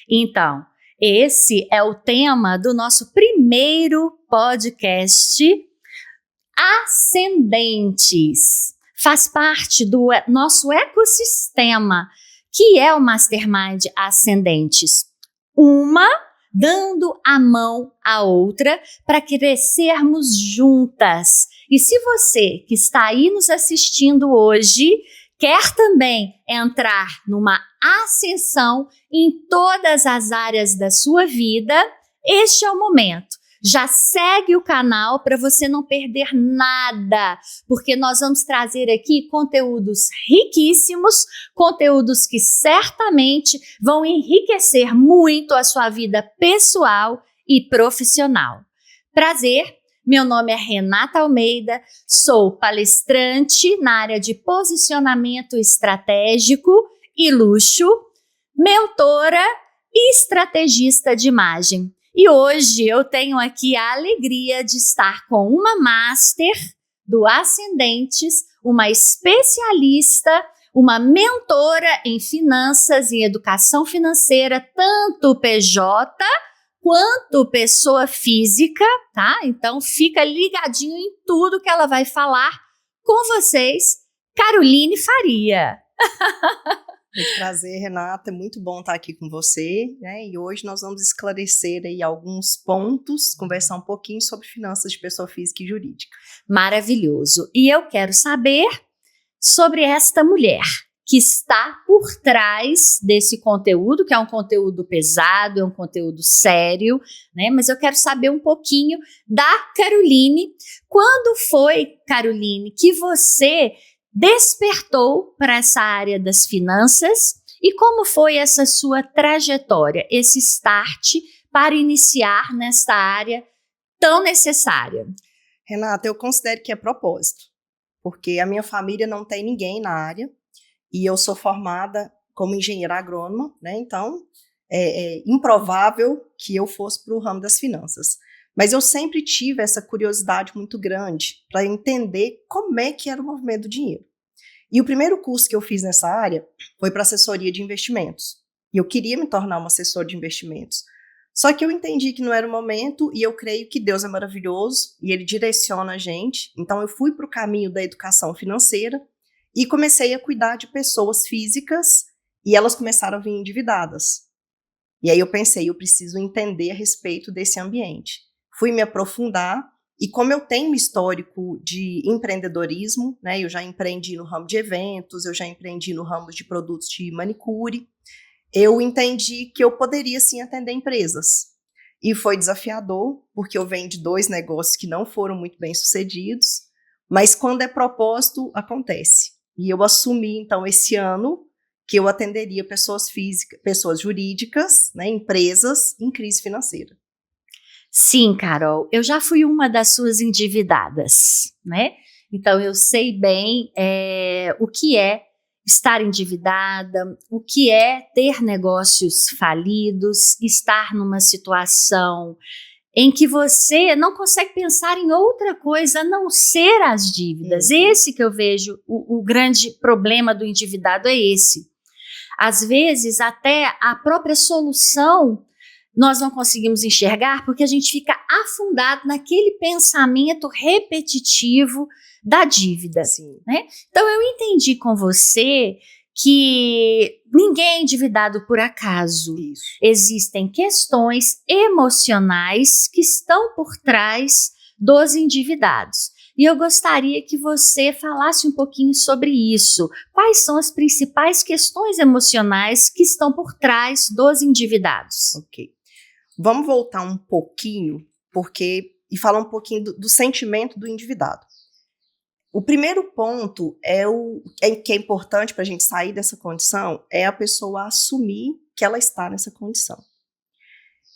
Então, esse é o tema do nosso primeiro podcast, Ascendentes. Faz parte do nosso ecossistema, que é o Mastermind Ascendentes. Uma dando a mão à outra para crescermos juntas. E se você que está aí nos assistindo hoje quer também entrar numa ascensão em todas as áreas da sua vida, este é o momento. Já segue o canal para você não perder nada, porque nós vamos trazer aqui conteúdos riquíssimos, conteúdos que certamente vão enriquecer muito a sua vida pessoal e profissional. Prazer, meu nome é Renata Almeida, sou palestrante na área de posicionamento estratégico e luxo, mentora e estrategista de imagem. E hoje eu tenho aqui a alegria de estar com uma master do Ascendentes, uma especialista, uma mentora em finanças e educação financeira, tanto PJ quanto pessoa física, tá? Então fica ligadinho em tudo que ela vai falar com vocês, Caroline Faria. Muito prazer, Renata, é muito bom estar aqui com você, né? E hoje nós vamos esclarecer aí alguns pontos, conversar um pouquinho sobre finanças de pessoa física e jurídica. Maravilhoso. E eu quero saber sobre esta mulher que está por trás desse conteúdo, que é um conteúdo pesado, é um conteúdo sério, né? Mas eu quero saber um pouquinho da Caroline. Quando foi, Caroline, que você despertou para essa área das finanças e como foi essa sua trajetória, esse start para iniciar nesta área tão necessária? Renata, eu considero que é propósito, porque a minha família não tem ninguém na área e eu sou formada como engenheira agrônoma, né? Então é improvável que eu fosse para o ramo das finanças. Mas eu sempre tive essa curiosidade muito grande para entender como é que era o movimento do dinheiro. E o primeiro curso que eu fiz nessa área foi para assessoria de investimentos. E eu queria me tornar uma assessora de investimentos. Só que eu entendi que não era o momento e eu creio que Deus é maravilhoso e Ele direciona a gente. Então eu fui para o caminho da educação financeira e comecei a cuidar de pessoas físicas e elas começaram a vir endividadas. E aí eu pensei, eu preciso entender a respeito desse ambiente. Fui me aprofundar e como eu tenho um histórico de empreendedorismo, né, eu já empreendi no ramo de eventos, eu já empreendi no ramo de produtos de manicure, eu entendi que eu poderia sim atender empresas. E foi desafiador, porque eu venho de 2 negócios que não foram muito bem sucedidos, mas quando é propósito, acontece. E eu assumi então esse ano que eu atenderia pessoas físicas, pessoas jurídicas, né, empresas em crise financeira. Sim, Carol, eu já fui uma das suas endividadas, né? Então eu sei bem o que é estar endividada, o que é ter negócios falidos, estar numa situação em que você não consegue pensar em outra coisa a não ser as dívidas. Esse que eu vejo, o grande problema do endividado é esse. Às vezes até a própria solução nós não conseguimos enxergar porque a gente fica afundado naquele pensamento repetitivo da dívida. Né? Então eu entendi com você que ninguém é endividado por acaso. Isso. Existem questões emocionais que estão por trás dos endividados. E eu gostaria que você falasse um pouquinho sobre isso. Quais são as principais questões emocionais que estão por trás dos endividados? Ok. Vamos voltar um pouquinho e falar um pouquinho do sentimento do endividado. O primeiro ponto que é importante para a gente sair dessa condição é a pessoa assumir que ela está nessa condição.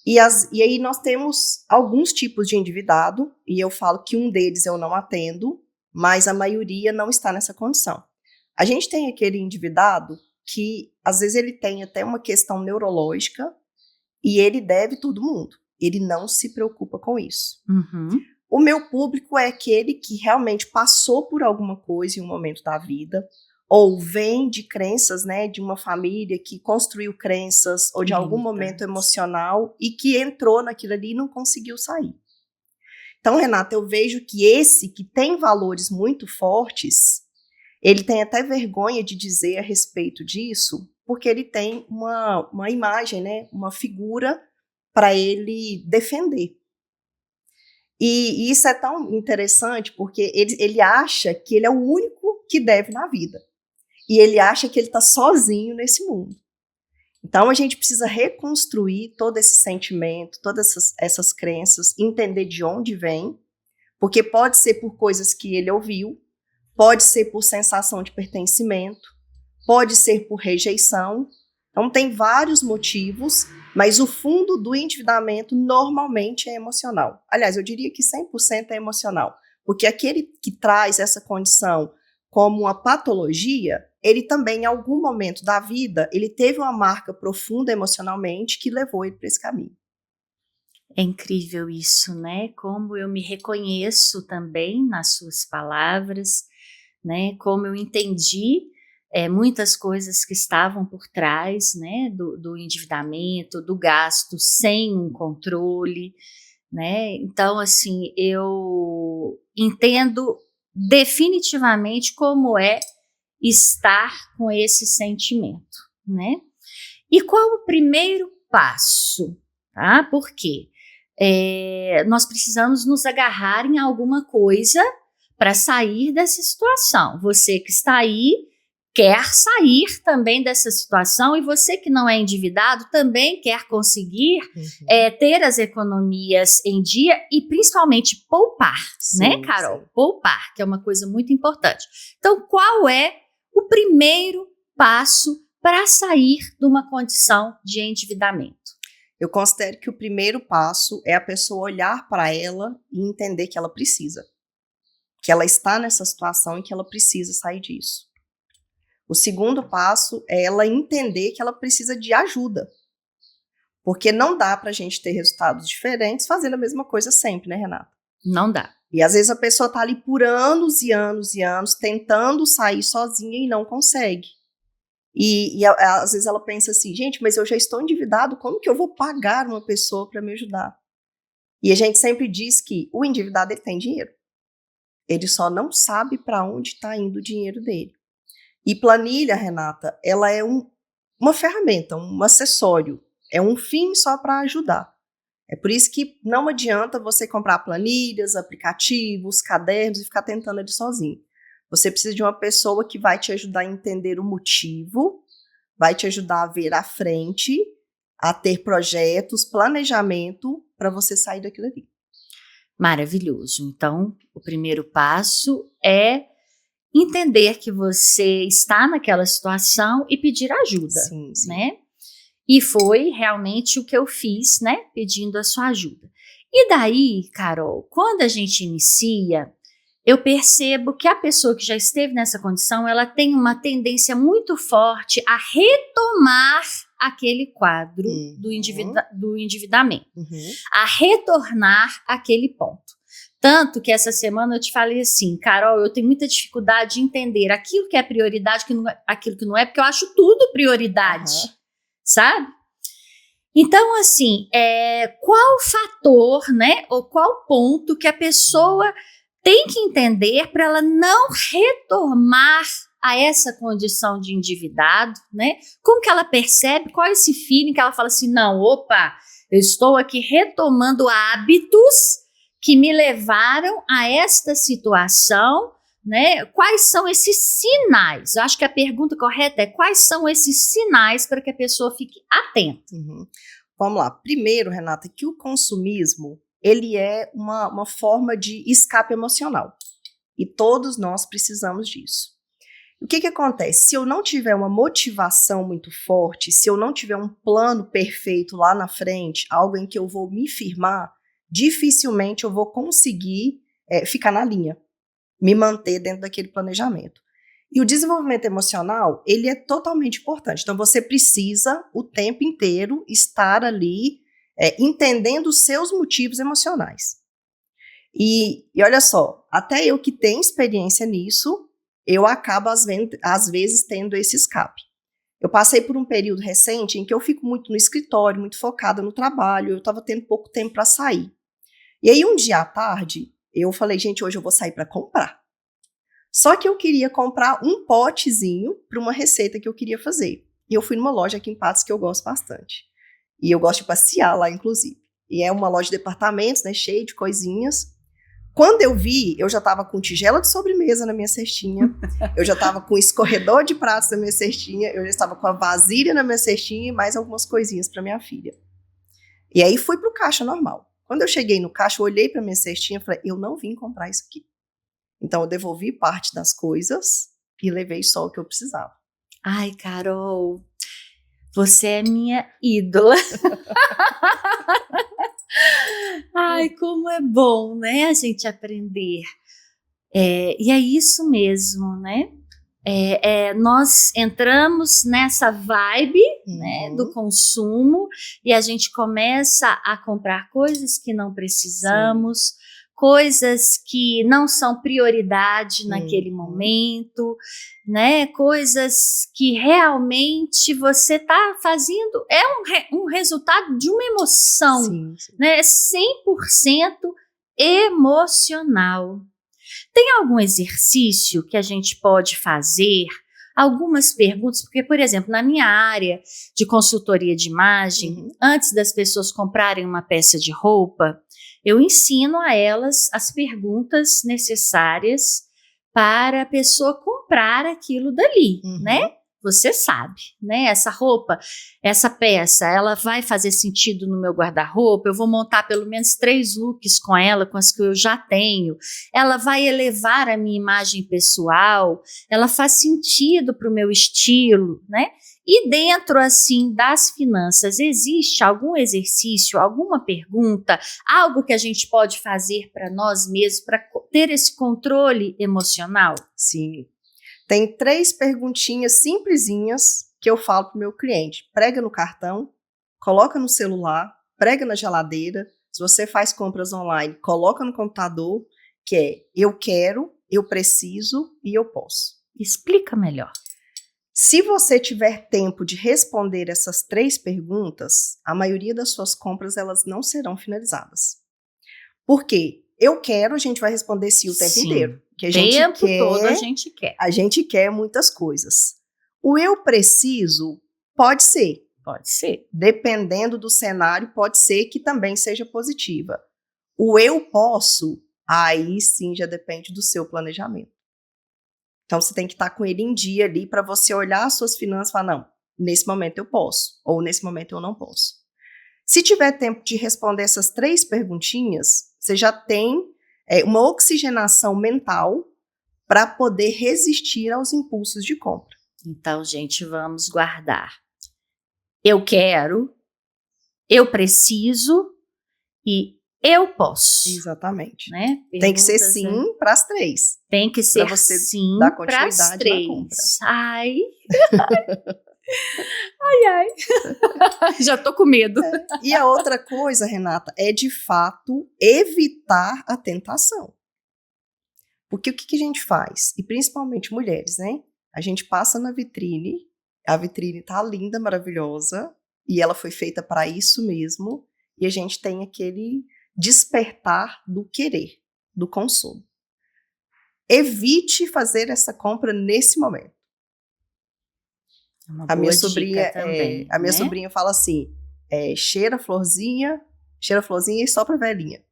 E aí nós temos alguns tipos de endividado, e eu falo que um deles eu não atendo, mas a maioria não está nessa condição. A gente tem aquele endividado que, às vezes, ele tem até uma questão neurológica e ele deve todo mundo. Ele não se preocupa com isso. Uhum. O meu público é aquele que realmente passou por alguma coisa em um momento da vida, ou vem de crenças, né, de uma família que construiu crenças, ou de algum momento emocional e que entrou naquilo ali e não conseguiu sair. Então, Renata, eu vejo que esse que tem valores muito fortes, ele tem até vergonha de dizer a respeito disso, porque ele tem uma imagem, né, uma figura para ele defender. E isso é tão interessante porque ele acha que ele é o único que deve na vida. E ele acha que ele está sozinho nesse mundo. Então, a gente precisa reconstruir todo esse sentimento, todas essas crenças, entender de onde vem, porque pode ser por coisas que ele ouviu, pode ser por sensação de pertencimento, pode ser por rejeição. Então, tem vários motivos, mas o fundo do endividamento normalmente é emocional. Aliás, eu diria que 100% é emocional, porque aquele que traz essa condição como uma patologia, ele também, em algum momento da vida, ele teve uma marca profunda emocionalmente que levou ele para esse caminho. É incrível isso, né? Como eu me reconheço também nas suas palavras, né? Como eu entendi muitas coisas que estavam por trás, né? Do endividamento, do gasto sem um controle, né? Então, assim, eu entendo definitivamente como é estar com esse sentimento, né? E qual o primeiro passo, tá? Por quê? Nós precisamos nos agarrar em alguma coisa para sair dessa situação. Você que está aí quer sair também dessa situação e você que não é endividado também quer conseguir ter as economias em dia e principalmente poupar, sim, né, Carol? Sim. Poupar, que é uma coisa muito importante. Então, qual é o primeiro passo para sair de uma condição de endividamento? Eu considero que o primeiro passo é a pessoa olhar para ela e entender que ela precisa. Que ela está nessa situação e que ela precisa sair disso. O segundo passo é ela entender que ela precisa de ajuda. Porque não dá para a gente ter resultados diferentes fazendo a mesma coisa sempre, né, Renata? Não dá. E às vezes a pessoa está ali por anos e anos e anos tentando sair sozinha e não consegue. E às vezes ela pensa assim, gente, mas eu já estou endividado, como que eu vou pagar uma pessoa para me ajudar? E a gente sempre diz que o endividado ele tem dinheiro. Ele só não sabe para onde está indo o dinheiro dele. E planilha, Renata, ela é uma ferramenta, um acessório. É um fim só para ajudar. É por isso que não adianta você comprar planilhas, aplicativos, cadernos e ficar tentando ele sozinho. Você precisa de uma pessoa que vai te ajudar a entender o motivo, vai te ajudar a ver à frente, a ter projetos, planejamento para você sair daquilo ali. Maravilhoso. Então, o primeiro passo é entender que você está naquela situação e pedir ajuda, sim. Né? E foi realmente o que eu fiz, né? Pedindo a sua ajuda. E daí, Carol, quando a gente inicia, eu percebo que a pessoa que já esteve nessa condição, ela tem uma tendência muito forte a retomar aquele quadro do endividamento, a retornar àquele ponto. Tanto que essa semana eu te falei assim, Carol, eu tenho muita dificuldade de entender aquilo que é prioridade, aquilo que não é, porque eu acho tudo prioridade, sabe? Então, assim, qual fator, né, ou qual ponto que a pessoa tem que entender para ela não retomar a essa condição de endividado, né? Como que ela percebe, qual é esse feeling que ela fala assim, não, opa, eu estou aqui retomando hábitos que me levaram a esta situação, né? Quais são esses sinais? Eu acho que a pergunta correta é quais são esses sinais para que a pessoa fique atenta? Vamos lá. Primeiro, Renata, que o consumismo, ele é uma forma de escape emocional. E todos nós precisamos disso. O que acontece? Se eu não tiver uma motivação muito forte, se eu não tiver um plano perfeito lá na frente, algo em que eu vou me firmar, dificilmente eu vou conseguir ficar na linha, me manter dentro daquele planejamento. E o desenvolvimento emocional, ele é totalmente importante. Então, você precisa o tempo inteiro estar ali entendendo os seus motivos emocionais. E olha só, até eu que tenho experiência nisso, eu acabo, às vezes, tendo esse escape. Eu passei por um período recente em que eu fico muito no escritório, muito focada no trabalho, eu estava tendo pouco tempo para sair. E aí, um dia à tarde, eu falei, gente, hoje eu vou sair para comprar. Só que eu queria comprar um potezinho para uma receita que eu queria fazer. E eu fui numa loja aqui em Patos que eu gosto bastante. E eu gosto de passear lá, inclusive. E é uma loja de departamentos, né, cheia de coisinhas. Quando eu vi, eu já estava com tigela de sobremesa na minha cestinha, eu já estava com escorredor de pratos na minha cestinha, eu já estava com a vasilha na minha cestinha e mais algumas coisinhas para minha filha. E aí fui pro caixa normal. Quando eu cheguei no caixa, eu olhei para minha cestinha e falei, eu não vim comprar isso aqui. Então eu devolvi parte das coisas e levei só o que eu precisava. Ai, Carol, você é minha ídola. Ai, como é bom, né, a gente aprender. E é isso mesmo, né? Nós entramos nessa vibe, né, do consumo e a gente começa a comprar coisas que não precisamos, coisas que não são prioridade naquele momento, né? Coisas que realmente você está fazendo, um resultado de uma emoção, né? 100% emocional. Tem algum exercício que a gente pode fazer? Algumas perguntas, porque, por exemplo, na minha área de consultoria de imagem, antes das pessoas comprarem uma peça de roupa, eu ensino a elas as perguntas necessárias para a pessoa comprar aquilo dali, né? Você sabe, né? Essa roupa, essa peça, ela vai fazer sentido no meu guarda-roupa, eu vou montar pelo menos 3 looks com ela, com as que eu já tenho, ela vai elevar a minha imagem pessoal, ela faz sentido para o meu estilo, né? E dentro, assim, das finanças, existe algum exercício, alguma pergunta, algo que a gente pode fazer para nós mesmos, para ter esse controle emocional? Sim. Tem 3 perguntinhas simplesinhas que eu falo para o meu cliente. Prega no cartão, coloca no celular, prega na geladeira. Se você faz compras online, coloca no computador, que é eu quero, eu preciso e eu posso. Explica melhor. Se você tiver tempo de responder essas 3 perguntas, a maioria das suas compras elas não serão finalizadas. Por quê? Eu quero, a gente vai responder sim o tempo inteiro. Que a gente tempo quer, todo a gente quer. A gente quer muitas coisas. O eu preciso pode ser. Pode ser. Dependendo do cenário, pode ser que também seja positiva. O eu posso, aí sim já depende do seu planejamento. Então você tem que estar com ele em dia ali para você olhar as suas finanças e falar, não, nesse momento eu posso, ou nesse momento eu não posso. Se tiver tempo de responder essas 3 perguntinhas, você já tem uma oxigenação mental para poder resistir aos impulsos de compra. Então, gente, vamos guardar. Eu quero, eu preciso e eu posso. Exatamente. Né? Tem que ser sim para as 3. Tem que ser você sim para as 3. Ai. Ai. Já tô com medo. E a outra coisa, Renata, é de fato evitar a tentação. Porque o que a gente faz? E principalmente mulheres, né? A gente passa na vitrine, a vitrine tá linda, maravilhosa, e ela foi feita para isso mesmo, e a gente tem aquele despertar do querer, do consumo. Evite fazer essa compra nesse momento. A minha sobrinha também, a minha sobrinha fala assim, cheira florzinha e sopra velhinha.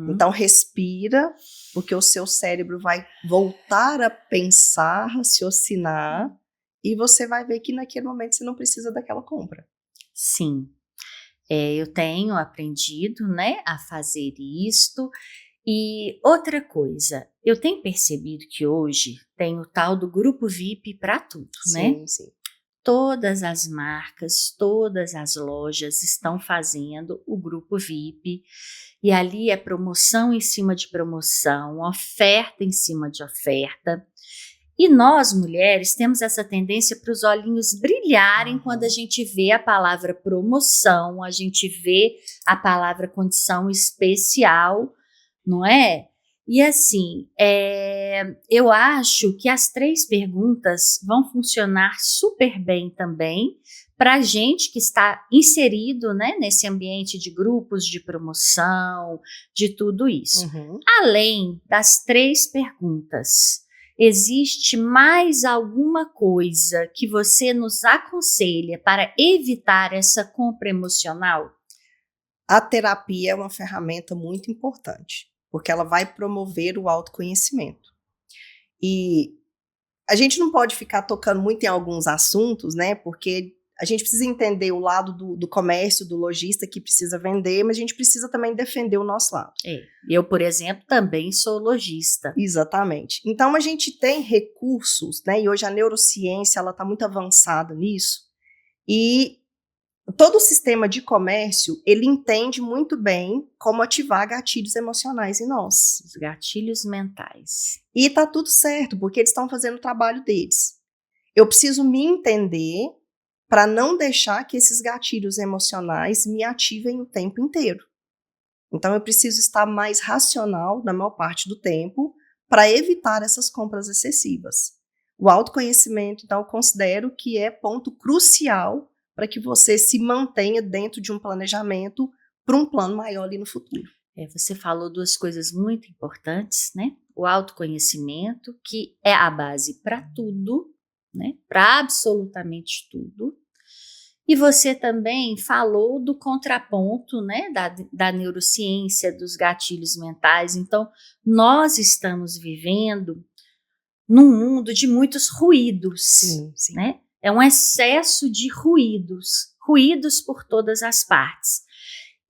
Então respira, porque o seu cérebro vai voltar a pensar, raciocinar, e você vai ver que naquele momento você não precisa daquela compra. Sim, eu tenho aprendido, né, a fazer isto. E outra coisa, eu tenho percebido que hoje tem o tal do grupo VIP para tudo, né? Sim. Todas as marcas, todas as lojas estão fazendo o grupo VIP e ali é promoção em cima de promoção, oferta em cima de oferta. E nós, mulheres, temos essa tendência para os olhinhos brilharem quando a gente vê a palavra promoção, a gente vê a palavra condição especial, não é? E assim, eu acho que as 3 perguntas vão funcionar super bem também para a gente que está inserido, né, nesse ambiente de grupos de promoção, de tudo isso. Além das 3 perguntas, existe mais alguma coisa que você nos aconselha para evitar essa compra emocional? A terapia é uma ferramenta muito importante, porque ela vai promover o autoconhecimento. E a gente não pode ficar tocando muito em alguns assuntos, né? Porque a gente precisa entender o lado do comércio, do lojista que precisa vender, mas a gente precisa também defender o nosso lado. Eu, por exemplo, também sou lojista. Exatamente. Então, a gente tem recursos, né? E hoje a neurociência ela está muito avançada nisso. E todo o sistema de comércio, ele entende muito bem como ativar gatilhos emocionais em nós. Os gatilhos mentais. E tá tudo certo, porque eles estão fazendo o trabalho deles. Eu preciso me entender para não deixar que esses gatilhos emocionais me ativem o tempo inteiro. Então, eu preciso estar mais racional na maior parte do tempo para evitar essas compras excessivas. O autoconhecimento, então, eu considero que é ponto crucial para que você se mantenha dentro de um planejamento para um plano maior ali no futuro. Você falou 2 coisas muito importantes, né? O autoconhecimento, que é a base para tudo, né? Para absolutamente tudo. E você também falou do contraponto, né? Da neurociência, dos gatilhos mentais. Então, nós estamos vivendo num mundo de muitos ruídos, Sim. né? É um excesso de ruídos por todas as partes.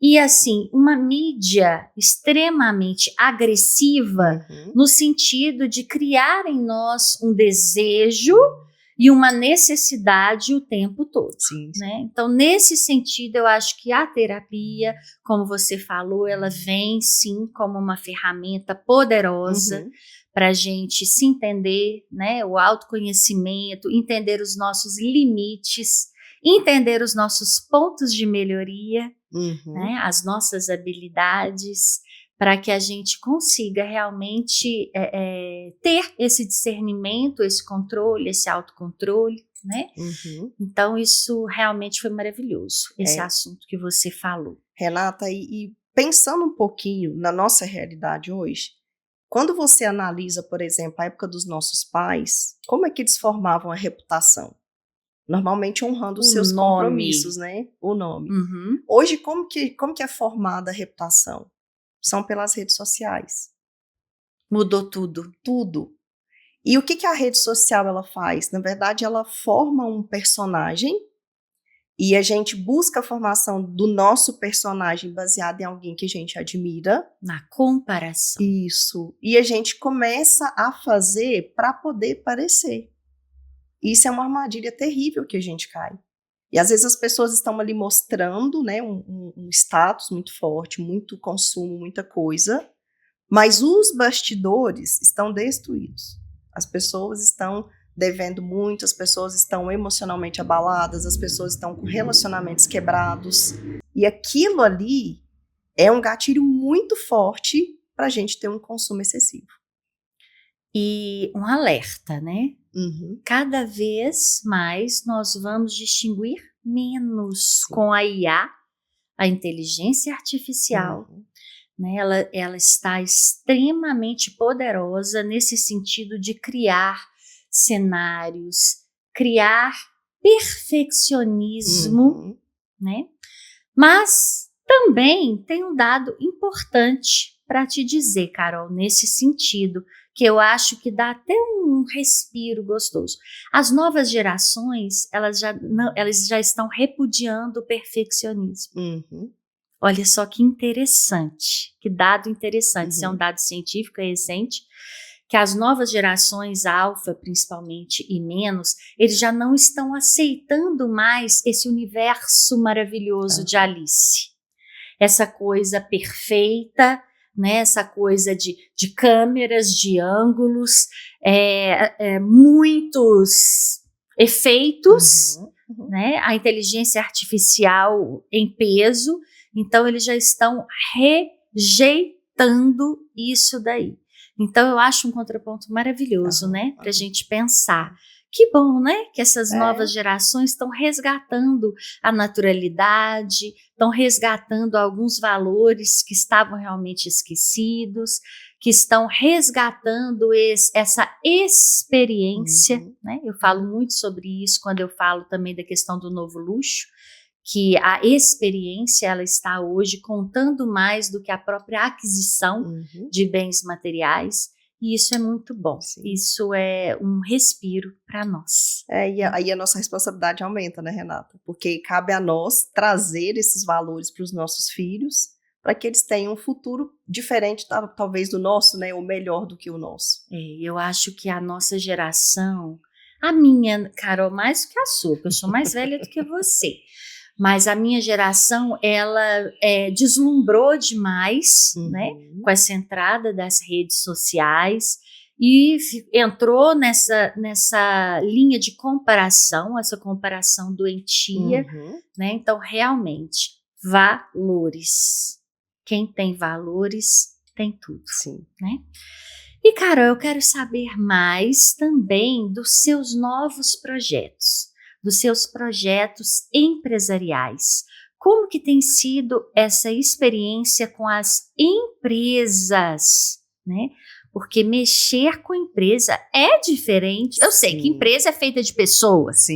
E assim, uma mídia extremamente agressiva no sentido de criar em nós um desejo e uma necessidade o tempo todo. Sim. Né? Então, nesse sentido, eu acho que a terapia, como você falou, ela vem sim como uma ferramenta poderosa para a gente se entender, né? O autoconhecimento, entender os nossos limites, entender os nossos pontos de melhoria, né? As nossas habilidades, para que a gente consiga realmente ter esse discernimento, esse controle, esse autocontrole, né? Então, isso realmente foi maravilhoso, esse assunto que você falou. Renata, e pensando um pouquinho na nossa realidade hoje, quando você analisa, por exemplo, a época dos nossos pais, como é que eles formavam a reputação? Normalmente honrando os seus compromissos, né? O nome. Hoje, como que é formada a reputação? São pelas redes sociais. Mudou tudo. Tudo. E o que a rede social ela faz? Na verdade, ela forma um personagem e a gente busca a formação do nosso personagem baseado em alguém que a gente admira. Na comparação. Isso. E a gente começa a fazer para poder parecer. Isso é uma armadilha terrível que a gente cai. E às vezes as pessoas estão ali mostrando, né, um status muito forte, muito consumo, muita coisa, mas os bastidores estão destruídos. As pessoas estão devendo muito, as pessoas estão emocionalmente abaladas, as pessoas estão com relacionamentos quebrados. E aquilo ali é um gatilho muito forte para a gente ter um consumo excessivo. E um alerta, né? Cada vez mais nós vamos distinguir menos com a IA, a inteligência artificial. Né? Ela está extremamente poderosa nesse sentido de criar cenários, criar perfeccionismo, né? Mas também tem um dado importante para te dizer, Carol, nesse sentido, que eu acho que dá até um respiro gostoso. As novas gerações, elas já estão repudiando o perfeccionismo. Olha só que interessante, que dado interessante. Isso é um dado científico recente, que as novas gerações alfa, principalmente, e menos, eles já não estão aceitando mais esse universo maravilhoso de Alice. Essa coisa perfeita, né? Essa coisa de câmeras, de ângulos, muitos efeitos, né? A inteligência artificial em peso. Então, eles já estão rejeitando isso daí. Então, eu acho um contraponto maravilhoso, né? Para a gente pensar. Que bom, né? Que essas novas gerações estão resgatando a naturalidade, estão resgatando alguns valores que estavam realmente esquecidos, que estão resgatando essa experiência, né? Eu falo muito sobre isso quando eu falo também da questão do novo luxo, que a experiência ela está hoje contando mais do que a própria aquisição de bens materiais. E isso é muito bom. Sim. Isso é um respiro para nós. E aí a nossa responsabilidade aumenta, né, Renata? Porque cabe a nós trazer esses valores para os nossos filhos, para que eles tenham um futuro diferente, talvez, do nosso, né, ou melhor do que o nosso. Eu acho que a nossa geração, a minha, Carol, mais do que a sua, porque eu sou mais velha do que você, mas a minha geração, ela deslumbrou demais, né, com essa entrada das redes sociais e entrou nessa linha de comparação, essa comparação doentia, né? Então, realmente, valores. Quem tem valores tem tudo. Sim. Né? E, Carol, eu quero saber mais também dos seus novos projetos, dos seus projetos empresariais. Como que tem sido essa experiência com as empresas, né? Porque mexer com empresa é diferente. Eu sei que empresa é feita de pessoas,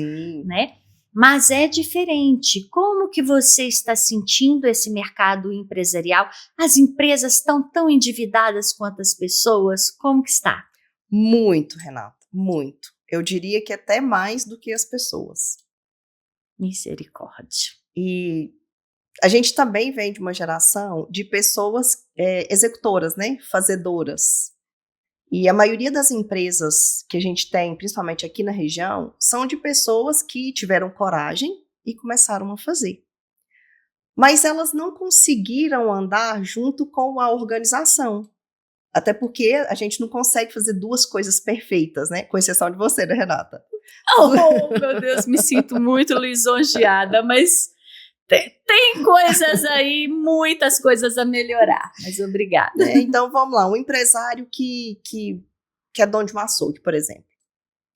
né? Mas é diferente. Como que você está sentindo esse mercado empresarial? As empresas estão tão endividadas quanto as pessoas? Como que está? Muito, Renata, muito. Eu diria que até mais do que as pessoas. Misericórdia. E a gente também vem de uma geração de pessoas executoras, né? Fazedoras. E a maioria das empresas que a gente tem, principalmente aqui na região, são de pessoas que tiveram coragem e começaram a fazer. Mas elas não conseguiram andar junto com a organização. Até porque a gente não consegue fazer duas coisas perfeitas, né? Com exceção de você, né, Renata? Oh, meu Deus, me sinto muito lisonjeada, mas tem coisas aí, muitas coisas a melhorar, mas obrigada. Então, vamos lá, um empresário que é dono de um açougue, por exemplo.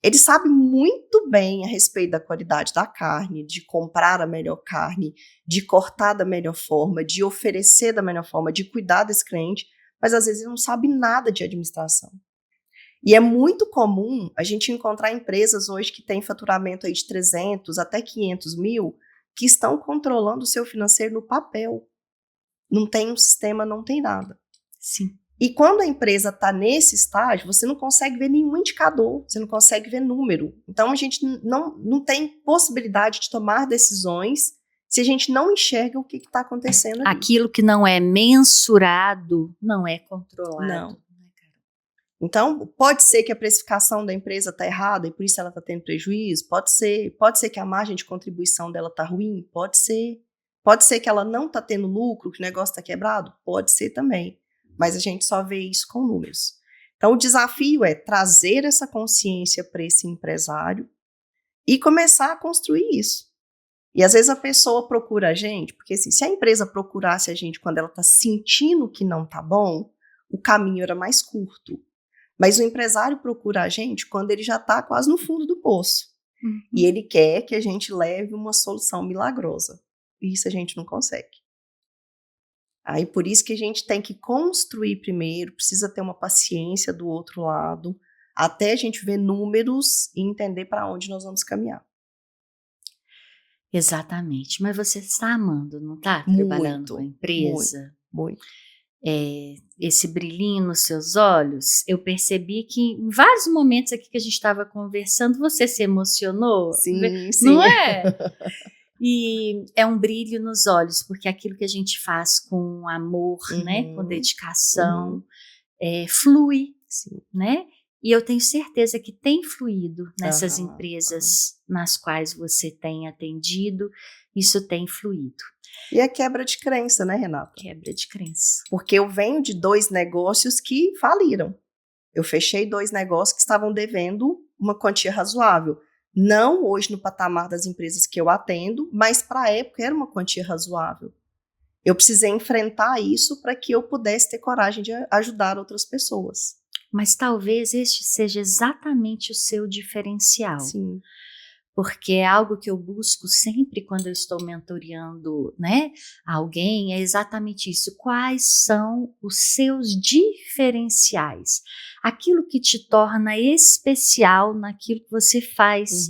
Ele sabe muito bem a respeito da qualidade da carne, de comprar a melhor carne, de cortar da melhor forma, de oferecer da melhor forma, de cuidar desse cliente, mas às vezes ele não sabe nada de administração. E é muito comum a gente encontrar empresas hoje que têm faturamento aí de 300 até 500 mil, que estão controlando o seu financeiro no papel. Não tem um sistema, não tem nada. Sim. E quando a empresa está nesse estágio, você não consegue ver nenhum indicador, você não consegue ver número. Então, a gente não tem possibilidade de tomar decisões se a gente não enxerga o que está acontecendo ali. Aquilo que não é mensurado não é controlado. Não. Então, pode ser que a precificação da empresa está errada e por isso ela está tendo prejuízo, pode ser que a margem de contribuição dela está ruim, pode ser que ela não está tendo lucro, que o negócio está quebrado, pode ser também, mas a gente só vê isso com números. Então, o desafio é trazer essa consciência para esse empresário e começar a construir isso. E às vezes a pessoa procura a gente, porque assim, se a empresa procurasse a gente quando ela está sentindo que não está bom, o caminho era mais curto. Mas o empresário procura a gente quando ele já está quase no fundo do poço. E ele quer que a gente leve uma solução milagrosa. E isso a gente não consegue. Aí por isso que a gente tem que construir primeiro, precisa ter uma paciência do outro lado, até a gente ver números e entender para onde nós vamos caminhar. Exatamente. Mas você está amando, não está? Trabalhando com a empresa? Muito. Esse brilhinho nos seus olhos, eu percebi que em vários momentos aqui que a gente estava conversando, você se emocionou. Sim, sim. Não é? E é um brilho nos olhos, porque aquilo que a gente faz com amor, né, com dedicação, flui, né? E eu tenho certeza que tem fluído nessas empresas nas quais você tem atendido, isso tem fluído. E a quebra de crença, né, Renata? Quebra de crença. Porque eu venho de 2 negócios que faliram. Eu fechei 2 negócios que estavam devendo uma quantia razoável. Não hoje no patamar das empresas que eu atendo, mas para a época era uma quantia razoável. Eu precisei enfrentar isso para que eu pudesse ter coragem de ajudar outras pessoas. Mas talvez este seja exatamente o seu diferencial. Sim. Porque é algo que eu busco sempre quando eu estou mentoreando, né, alguém, é exatamente isso. Quais são os seus diferenciais? Aquilo que te torna especial naquilo que você faz.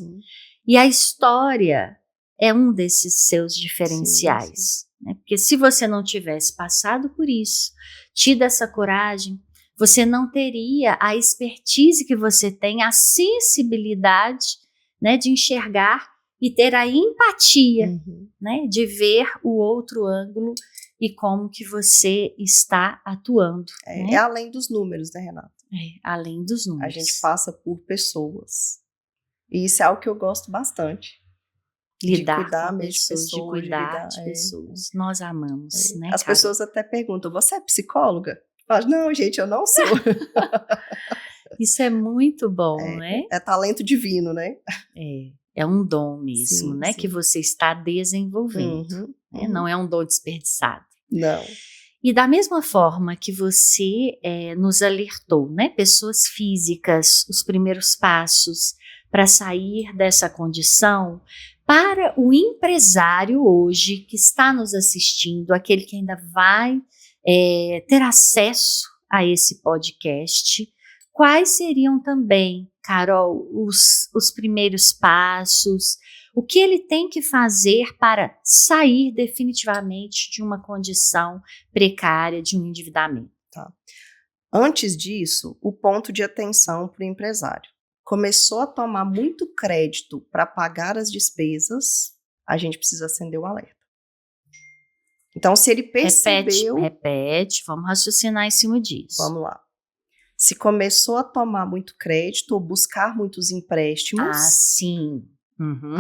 E a história é um desses seus diferenciais. Sim. Né? Porque se você não tivesse passado por isso, tido essa coragem, você não teria a expertise que você tem, a sensibilidade, né, de enxergar e ter a empatia, né, de ver o outro ângulo e como que você está atuando. É além dos números, né, Renata? É, além dos números. A gente passa por pessoas. E isso é algo que eu gosto bastante. Lidar de cuidar com mesmo pessoas, de cuidar de pessoas. Nós amamos, né, As Carol? pessoas até perguntam, você é psicóloga? Eu falo, não, gente, eu não sou. Isso é muito bom, né? É talento divino, né? É um dom mesmo, Sim, né? sim. Que você está desenvolvendo. Né? Não é um dom desperdiçado. Não. E da mesma forma que você nos alertou, né? Pessoas físicas, os primeiros passos para sair dessa condição, para o empresário hoje que está nos assistindo, aquele que ainda vai ter acesso a esse podcast, quais seriam também, Carol, os primeiros passos, o que ele tem que fazer para sair definitivamente de uma condição precária, de um endividamento? Tá. Antes disso, o ponto de atenção para o empresário. Começou a tomar muito crédito para pagar as despesas, a gente precisa acender o alerta. Então, se ele percebeu... Repete, vamos raciocinar em cima disso. Vamos lá. Se começou a tomar muito crédito ou buscar muitos empréstimos... Ah, sim.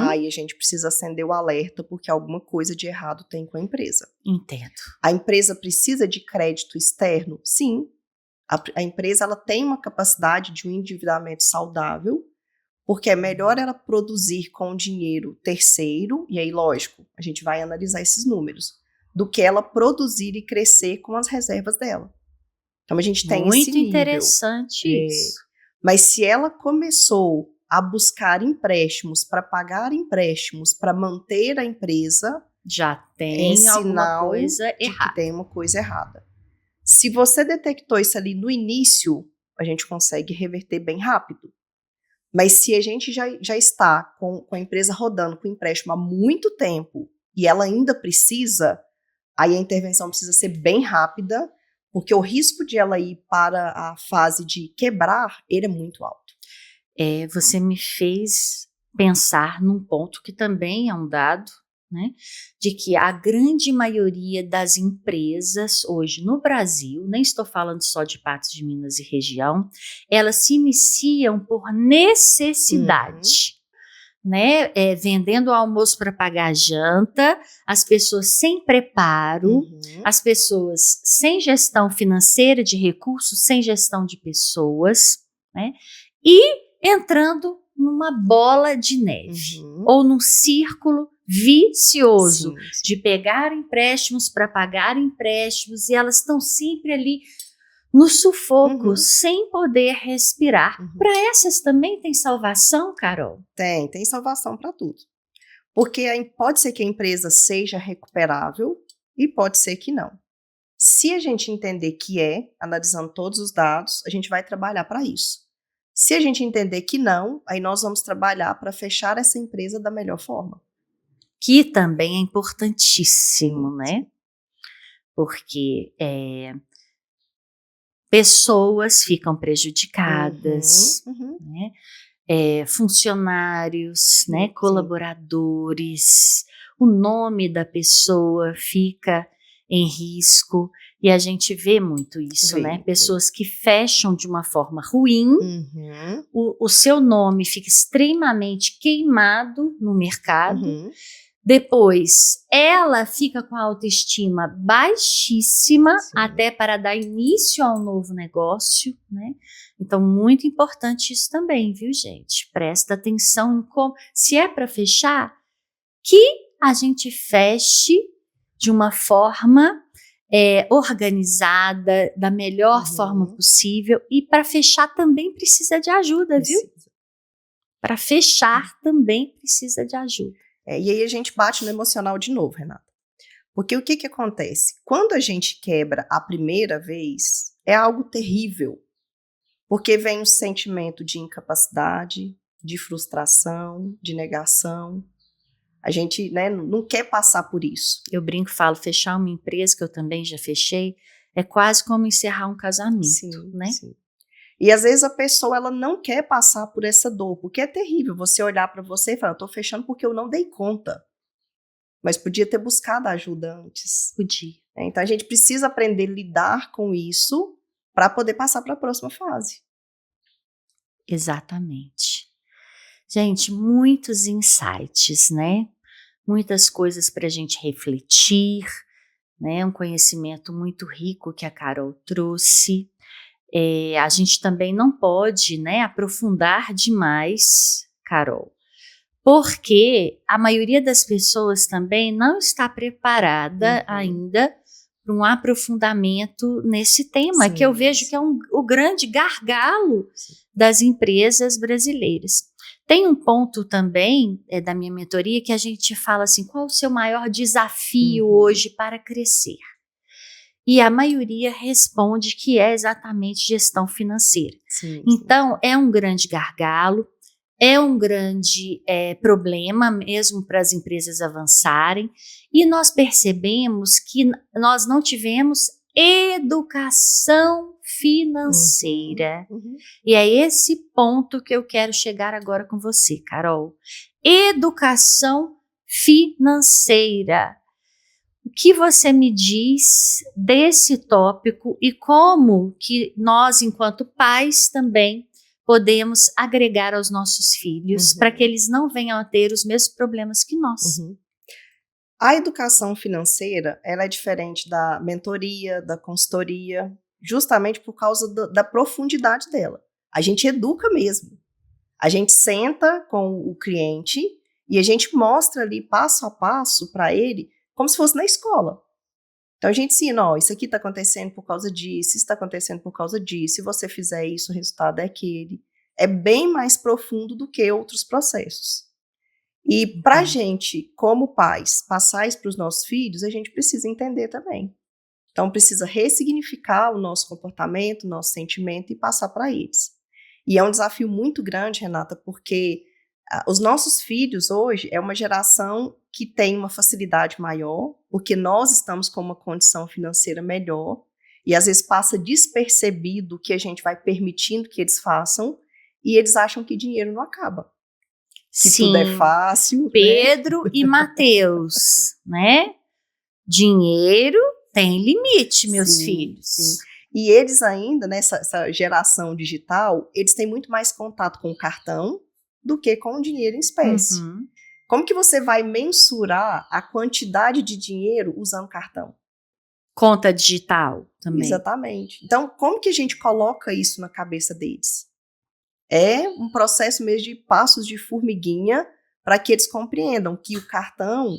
Aí a gente precisa acender o alerta porque alguma coisa de errado tem com a empresa. Entendo. A empresa precisa de crédito externo? Sim. A empresa ela tem uma capacidade de um endividamento saudável, porque é melhor ela produzir com dinheiro terceiro, e aí, lógico, a gente vai analisar esses números, do que ela produzir e crescer com as reservas dela. Então, a gente tem esse nível. Muito interessante isso. Mas se ela começou a buscar empréstimos para pagar empréstimos para manter a empresa, já tem alguma coisa errada. Que tem uma coisa errada. Se você detectou isso ali no início, a gente consegue reverter bem rápido. Mas se a gente já está com a empresa rodando com empréstimo há muito tempo e ela ainda precisa, aí a intervenção precisa ser bem rápida, porque o risco de ela ir para a fase de quebrar, ele é muito alto. Você me fez pensar num ponto que também é um dado, né, de que a grande maioria das empresas hoje no Brasil, nem estou falando só de Patos de Minas e região, elas se iniciam por necessidade. Né, vendendo almoço para pagar a janta, as pessoas sem preparo, as pessoas sem gestão financeira de recursos, sem gestão de pessoas, né, e entrando numa bola de neve ou num círculo vicioso de pegar empréstimos para pagar empréstimos, e elas estão sempre ali no sufoco, sem poder respirar. Para essas também tem salvação, Carol? Tem salvação para tudo. Porque pode ser que a empresa seja recuperável e pode ser que não. Se a gente entender que analisando todos os dados, a gente vai trabalhar para isso. Se a gente entender que não, aí nós vamos trabalhar para fechar essa empresa da melhor forma. Que também é importantíssimo, né? Porque pessoas ficam prejudicadas, né? Funcionários, né? Colaboradores, o nome da pessoa fica em risco, e a gente vê muito isso, né? Pessoas que fecham de uma forma ruim, o seu nome fica extremamente queimado no mercado. Depois, ela fica com a autoestima baixíssima até para dar início a um novo negócio, né? Então, muito importante isso também, viu, gente? Presta atenção em como, se é para fechar, que a gente feche de uma forma organizada da melhor forma possível. E para fechar também precisa de ajuda, viu? Para fechar também precisa de ajuda. E aí a gente bate no emocional de novo, Renata. Porque o que acontece? Quando a gente quebra a primeira vez, é algo terrível. Porque vem o sentimento de incapacidade, de frustração, de negação. A gente, né, não quer passar por isso. Eu brinco, falo, fechar uma empresa, que eu também já fechei, é quase como encerrar um casamento, né? Sim. E às vezes a pessoa ela não quer passar por essa dor, porque é terrível você olhar para você e falar, eu tô fechando porque eu não dei conta. Mas podia ter buscado ajuda antes. Podia. Então a gente precisa aprender a lidar com isso para poder passar para a próxima fase. Exatamente. Gente, muitos insights, né? Muitas coisas para a gente refletir, né? Um conhecimento muito rico que a Carol trouxe. A gente também não pode, né, aprofundar demais, Carol, porque a maioria das pessoas também não está preparada ainda para um aprofundamento nesse tema, que eu vejo que é o grande gargalo das empresas brasileiras. Tem um ponto também da minha mentoria que a gente fala assim, qual o seu maior desafio hoje para crescer? E a maioria responde que é exatamente gestão financeira. Então, é um grande gargalo, é um grande problema mesmo para as empresas avançarem. E nós percebemos que nós não tivemos educação financeira. E é esse ponto que eu quero chegar agora com você, Carol. Educação financeira. O que você me diz desse tópico e como que nós, enquanto pais, também podemos agregar aos nossos filhos para que eles não venham a ter os mesmos problemas que nós? A educação financeira, ela é diferente da mentoria, da consultoria, justamente por causa da profundidade dela. A gente educa mesmo. A gente senta com o cliente e a gente mostra ali passo a passo para ele como se fosse na escola. Então a gente ensina, isso aqui está acontecendo por causa disso, isso está acontecendo por causa disso, se você fizer isso, o resultado é aquele. É bem mais profundo do que outros processos. E para a gente, como pais, passar isso para os nossos filhos, a gente precisa entender também. Então precisa ressignificar o nosso comportamento, o nosso sentimento e passar para eles. E é um desafio muito grande, Renata, porque os nossos filhos hoje é uma geração que tem uma facilidade maior, porque nós estamos com uma condição financeira melhor, e às vezes passa despercebido o que a gente vai permitindo que eles façam, e eles acham que dinheiro não acaba. Que tudo é fácil. Pedro e Mateus, né? Dinheiro tem limite, meus filhos. E eles ainda, nessa geração digital, eles têm muito mais contato com o cartão do que com o dinheiro em espécie. Como que você vai mensurar a quantidade de dinheiro usando cartão? Conta digital também. Exatamente. Então, como que a gente coloca isso na cabeça deles? É um processo mesmo de passos de formiguinha para que eles compreendam que o cartão,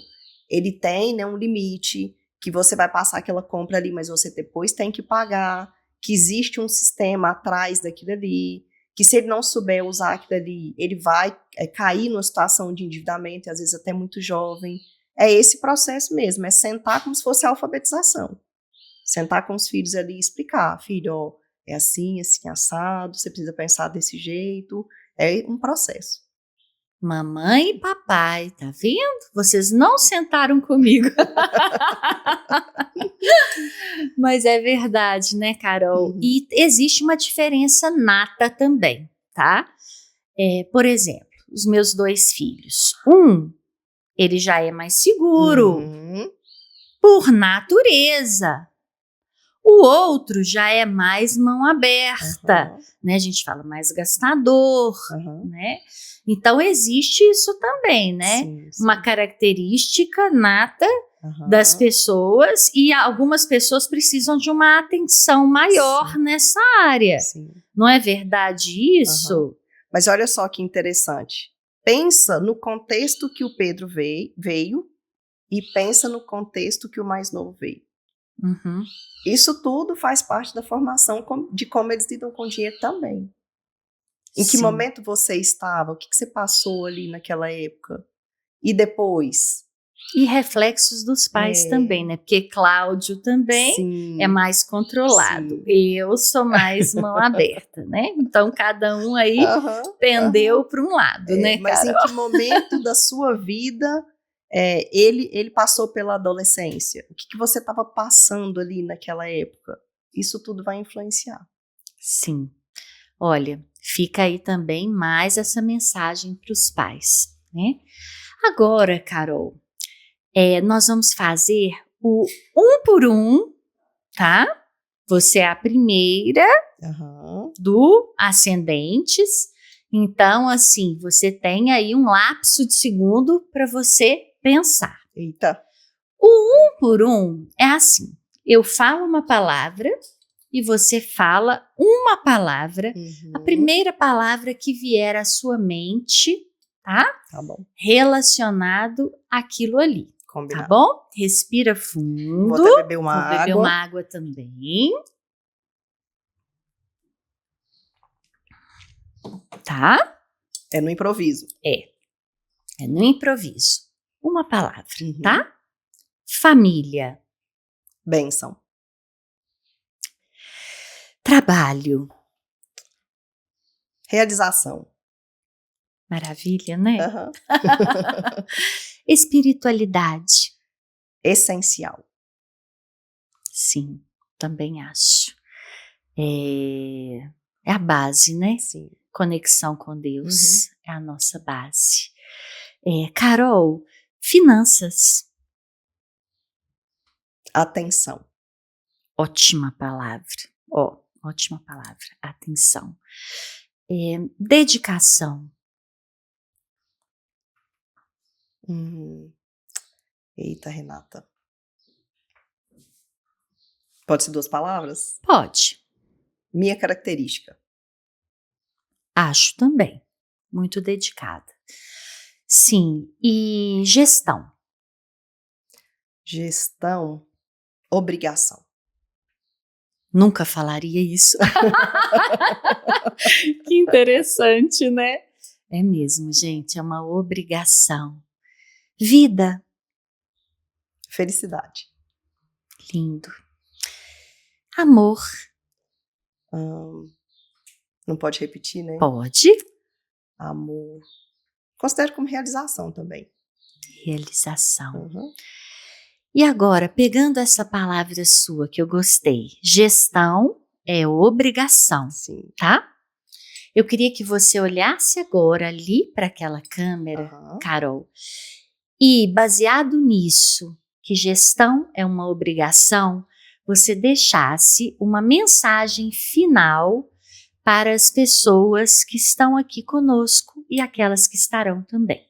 ele tem, né, um limite, que você vai passar aquela compra ali, mas você depois tem que pagar, que existe um sistema atrás daquilo ali, que se ele não souber usar aquilo ali, ele vai cair numa situação de endividamento, e às vezes até muito jovem. É esse processo mesmo, é sentar como se fosse a alfabetização. Sentar com os filhos ali e explicar, filho, ó, é assim, assim, assado, você precisa pensar desse jeito, é um processo. Mamãe e papai, tá vendo? Vocês não sentaram comigo. Mas é verdade, né, Carol? E existe uma diferença nata também, tá? Por exemplo, os meus 2 filhos. Ele já é mais seguro, por natureza. O outro já é mais mão aberta, né? A gente fala mais gastador, né? Então, existe isso também, né? Uma característica nata das pessoas, e algumas pessoas precisam de uma atenção maior nessa área. Não é verdade isso? Mas olha só que interessante. Pensa no contexto que o Pedro veio e pensa no contexto que o mais novo veio. Uhum. Isso tudo faz parte da formação de como eles lidam com o dinheiro também. Em que Sim. momento você estava? O que você passou ali naquela época? E depois? E reflexos dos pais também, né? Porque Cláudio também Sim, é mais controlado. sim. Eu sou mais mão aberta, né? Então, cada um aí pendeu para um lado, né, mas Carol? em que momento da sua vida ele passou pela adolescência? O que você estava passando ali naquela época? Isso tudo vai influenciar. Sim. Olha, fica aí também mais essa mensagem para os pais, né? Agora, Carol, nós vamos fazer o um por um, tá? Você é a primeira do Ascendentes. Então, assim, você tem aí um lapso de segundo para você pensar. Eita. O um por um é assim: eu falo uma palavra e você fala uma palavra, a primeira palavra que vier à sua mente, tá? Tá bom. Relacionado àquilo ali. Combinado. Tá bom? Respira fundo. Vou até beber uma Vou água. beber uma água também. Tá? É no improviso. É no improviso. Uma palavra, tá? Família. Bênção. Trabalho. Realização. Maravilha, né? Espiritualidade. Essencial. Sim, também acho. É a base, né? Sim. Conexão com Deus é a nossa base. Carol, finanças. Atenção. Ótima palavra. Ótima palavra. Atenção. Dedicação. Eita, Renata. Pode ser 2 palavras? Pode. Minha característica. Acho também. Muito dedicada. Sim. E gestão. Gestão. Obrigação. Nunca falaria isso. Que interessante, né? É mesmo, gente. É uma obrigação. Vida. Felicidade. Lindo. Amor. Não pode repetir, né? Pode. Amor. Considero como realização também. Realização. E agora, pegando essa palavra sua que eu gostei, gestão é obrigação, Sim. tá? Eu queria que você olhasse agora ali para aquela câmera, Carol, e baseado nisso, que gestão é uma obrigação, você deixasse uma mensagem final para as pessoas que estão aqui conosco e aquelas que estarão também.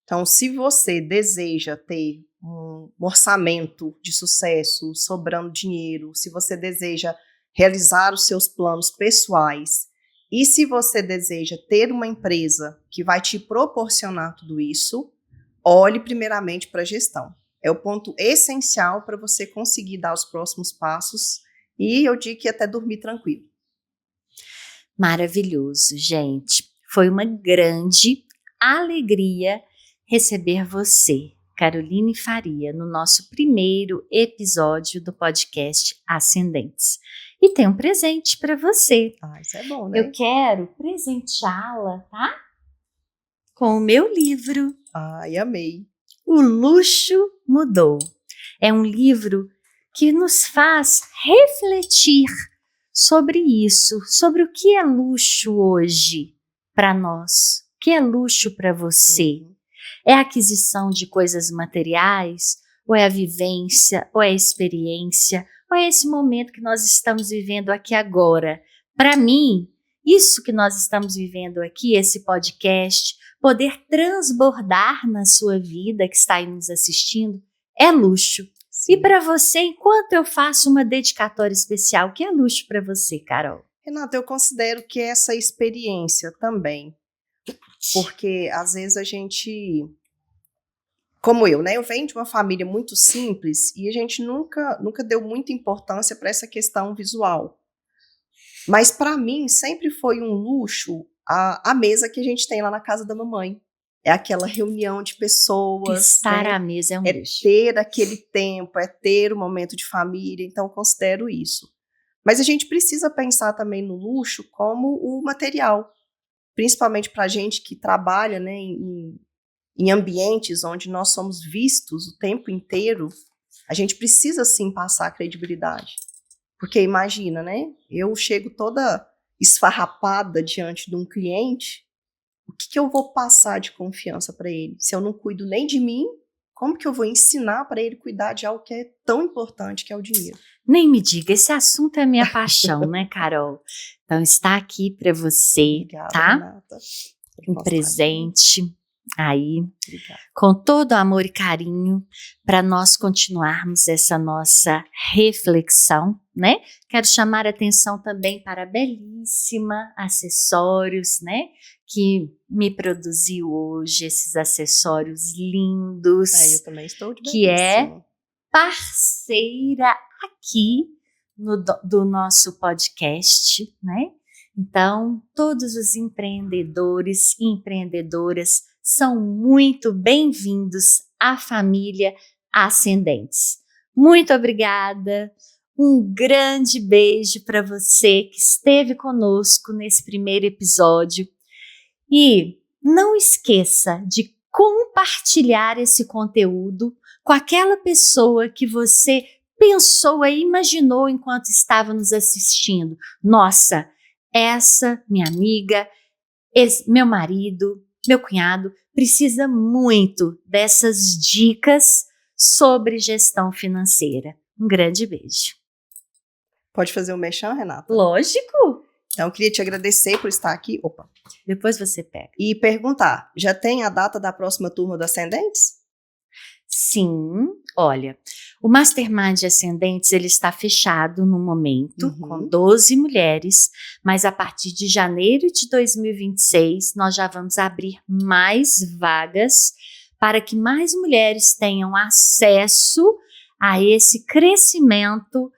Então, se você deseja ter um orçamento de sucesso, sobrando dinheiro, se você deseja realizar os seus planos pessoais e se você deseja ter uma empresa que vai te proporcionar tudo isso, olhe primeiramente para a gestão. É o ponto essencial para você conseguir dar os próximos passos e eu digo que até dormir tranquilo. Maravilhoso, gente. Foi uma grande alegria receber você, Caroline Faria, no nosso primeiro episódio do podcast Ascendentes. E tem um presente para você. Isso é bom, né? Eu quero presenteá-la, tá? Com o meu livro. Amei. O Luxo Mudou. É um livro que nos faz refletir sobre isso, sobre o que é luxo hoje para nós, o que é luxo para você. É a aquisição de coisas materiais, ou é a vivência, ou é a experiência, ou é esse momento que nós estamos vivendo aqui agora. Para mim, isso que nós estamos vivendo aqui, esse podcast, poder transbordar na sua vida que está aí nos assistindo, é luxo. Sim. E para você, enquanto eu faço uma dedicatória especial, o que é luxo para você, Carol? Renata, eu considero que é essa experiência também. Porque às vezes a gente como eu, né? Eu venho de uma família muito simples e a gente nunca deu muita importância para essa questão visual. Mas para mim sempre foi um luxo a mesa que a gente tem lá na casa da mamãe. É aquela reunião de pessoas, Estar né? à mesa é um luxo. Ter aquele tempo, é ter o momento de família, então eu considero isso. Mas a gente precisa pensar também no luxo como o material, principalmente para a gente que trabalha, né, em ambientes onde nós somos vistos o tempo inteiro, a gente precisa sim passar credibilidade. Porque imagina, né? Eu chego toda esfarrapada diante de um cliente, o que eu vou passar de confiança para ele? Se eu não cuido nem de mim, como que eu vou ensinar para ele cuidar de algo que é tão importante, que é o dinheiro? Nem me diga, esse assunto é minha paixão, né, Carol? Então está aqui para você, Obrigada, tá? Renata, por Um mostrar presente aí, Obrigada. com todo amor e carinho, para nós continuarmos essa nossa reflexão, né? Quero chamar a atenção também para a belíssima acessórios, né? Que me produziu hoje, esses acessórios lindos, Eu também estou de que é belíssimo. parceira aqui do nosso podcast, né? Então, todos os empreendedores e empreendedoras são muito bem-vindos à família Ascendentes. Muito obrigada, um grande beijo para você que esteve conosco nesse primeiro episódio e não esqueça de compartilhar esse conteúdo com aquela pessoa que você pensou e imaginou enquanto estava nos assistindo. Nossa, essa minha amiga, meu marido, meu cunhado, precisa muito dessas dicas sobre gestão financeira. Um grande beijo. Pode fazer o merchan, Renata? Lógico. Então, eu queria te agradecer por estar aqui. Opa. Depois você pega. E perguntar, já tem a data da próxima turma do Ascendentes? Sim, olha, o Mastermind de Ascendentes ele está fechado no momento, com 12 mulheres, mas a partir de janeiro de 2026 nós já vamos abrir mais vagas para que mais mulheres tenham acesso a esse crescimento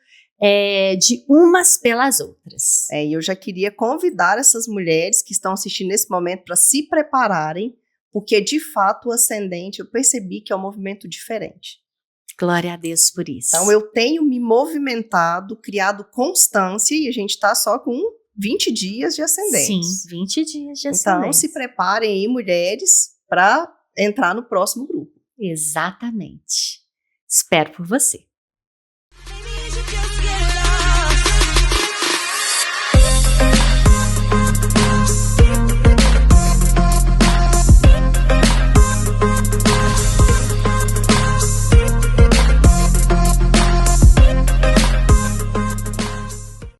de umas pelas outras. E eu já queria convidar essas mulheres que estão assistindo nesse momento para se prepararem, porque de fato o Ascendente eu percebi que é um movimento diferente. Glória a Deus por isso. Então eu tenho me movimentado, criado constância e a gente está só com 20 dias de Ascendente. Sim, 20 dias de Ascendente. Então se preparem aí, mulheres, para entrar no próximo grupo. Exatamente. Espero por você.